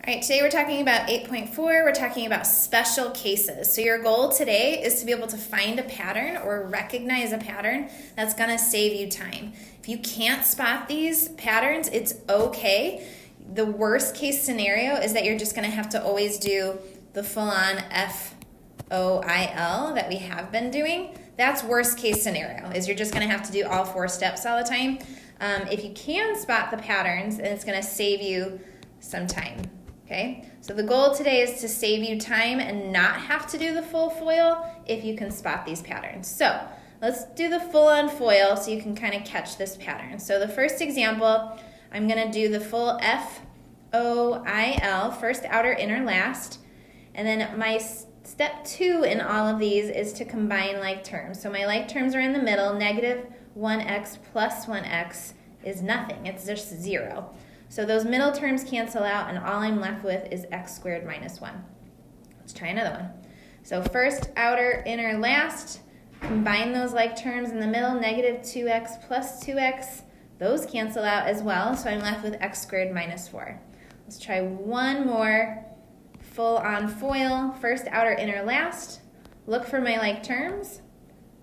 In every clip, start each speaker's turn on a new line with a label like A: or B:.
A: All right, today we're talking about 8.4. We're talking about special cases. So your goal today is to be able to find a pattern or recognize a pattern that's going to save you time. If you can't spot these patterns, it's okay. The worst case scenario is that you're just going to have to always do the full-on FOIL that we have been doing. That's worst case scenario, is you're just going to have to do all 4 steps all the time. If you can spot the patterns, then it's going to save you some time. Okay, so the goal today is to save you time and not have to do the full FOIL if you can spot these patterns. So let's do the full-on FOIL so you can kind of catch this pattern. So the first example, I'm going to do the full FOIL, first, outer, inner, last. And then my step 2 in all of these is to combine like terms. So my like terms are in the middle. Negative 1x plus 1x is nothing. It's just 0. So those middle terms cancel out, and all I'm left with is x squared minus 1. Let's try another one. So first, outer, inner, last. Combine those like terms in the middle. Negative 2x plus 2x. Those cancel out as well, so I'm left with x squared minus 4. Let's try one more full-on FOIL. First, outer, inner, last. Look for my like terms.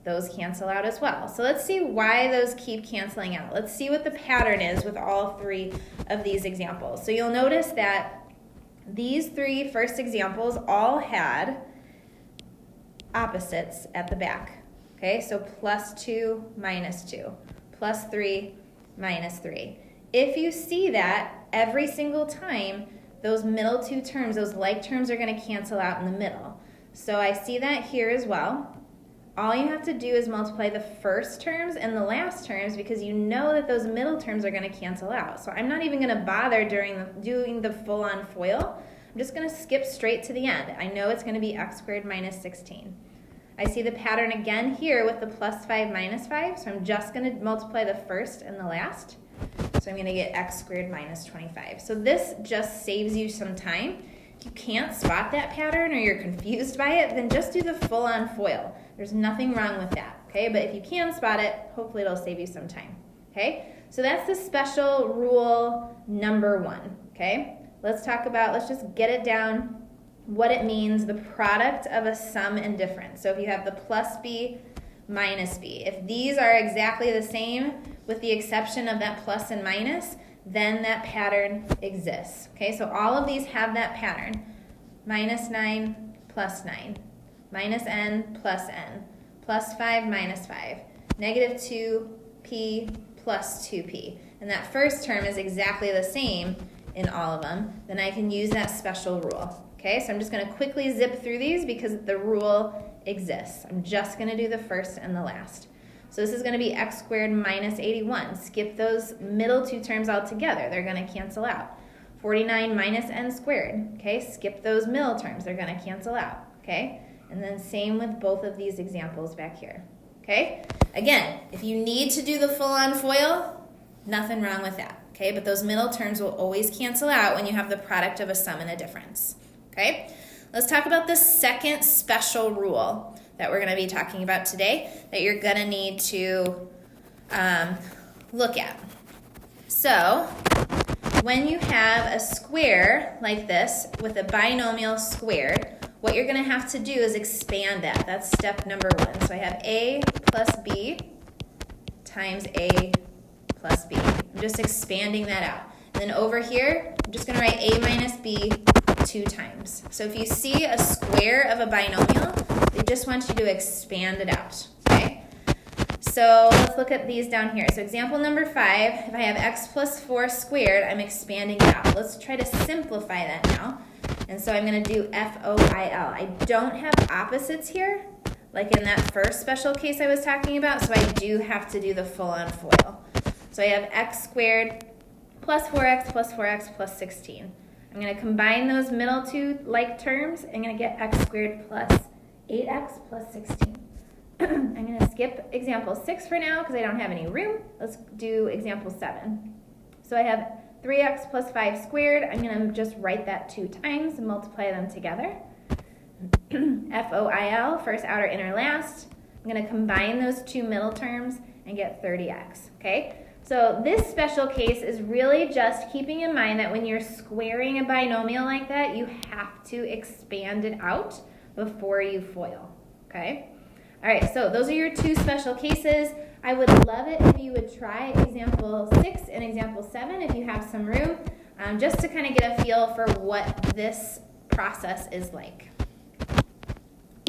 A: Those cancel out as well. So let's see why those keep canceling out. Let's see what the pattern is with all 3 of these examples. So you'll notice that these 3 first examples all had opposites at the back. Okay, so plus 2, minus 2, plus 3, minus 3. If you see that every single time, those middle 2 terms, those like terms, are going to cancel out in the middle. So I see that here as well. All you have to do is multiply the first terms and the last terms, because you know that those middle terms are going to cancel out. So I'm not even going to bother doing the full-on FOIL. I'm just going to skip straight to the end. I know it's going to be x squared minus 16. I see the pattern again here with the plus 5 minus 5, so I'm just going to multiply the first and the last. So I'm going to get x squared minus 25. So this just saves you some time. If you can't spot that pattern or you're confused by it, then just do the full-on FOIL. There's nothing wrong with that, okay? But if you can spot it, hopefully it'll save you some time, okay? So that's the special rule number 1, okay? Let's just get it down, what it means, the product of a sum and difference. So if you have the plus b minus b, if these are exactly the same with the exception of that plus and minus, then that pattern exists, okay? So all of these have that pattern, minus 9 plus 9. Minus n plus n, plus 5 minus 5, negative 2p plus 2p. And that first term is exactly the same in all of them. Then I can use that special rule. Okay, so I'm just going to quickly zip through these because the rule exists. I'm just going to do the first and the last. So this is going to be x squared minus 81. Skip those middle 2 terms altogether. They're going to cancel out. 49 minus n squared. Okay, skip those middle terms. They're going to cancel out. Okay. And then same with both of these examples back here, okay? Again, if you need to do the full-on FOIL, nothing wrong with that, okay? But those middle terms will always cancel out when you have the product of a sum and a difference, okay? Let's talk about the second special rule that we're going to be talking about today that you're going to need to look at. So when you have a square like this with a binomial squared, what you're going to have to do is expand that. That's step number 1. So I have a plus b times a plus b. I'm just expanding that out. And then over here, I'm just going to write a minus b 2 times. So if you see a square of a binomial, they just want you to expand it out. Okay? So let's look at these down here. So example number 5, if I have x plus 4 squared, I'm expanding it out. Let's try to simplify that now. And so I'm going to do FOIL. I don't have opposites here, like in that first special case I was talking about, so I do have to do the full-on FOIL. So I have x squared plus 4x plus 4x plus 16. I'm going to combine those middle 2 like terms. I'm going to get x squared plus 8x plus 16. I'm going to skip example 6 for now because I don't have any room. Let's do example 7. So I have 3x plus 5 squared. I'm going to just write that 2 times and multiply them together. FOIL, first, outer, inner, last. I'm going to combine those 2 middle terms and get 30x. Okay? So this special case is really just keeping in mind that when you're squaring a binomial like that, you have to expand it out before you FOIL, okay? All right, so those are your two special cases. I would love it if you would try example 6 and example 7 if you have some room, just to kind of get a feel for what this process is like.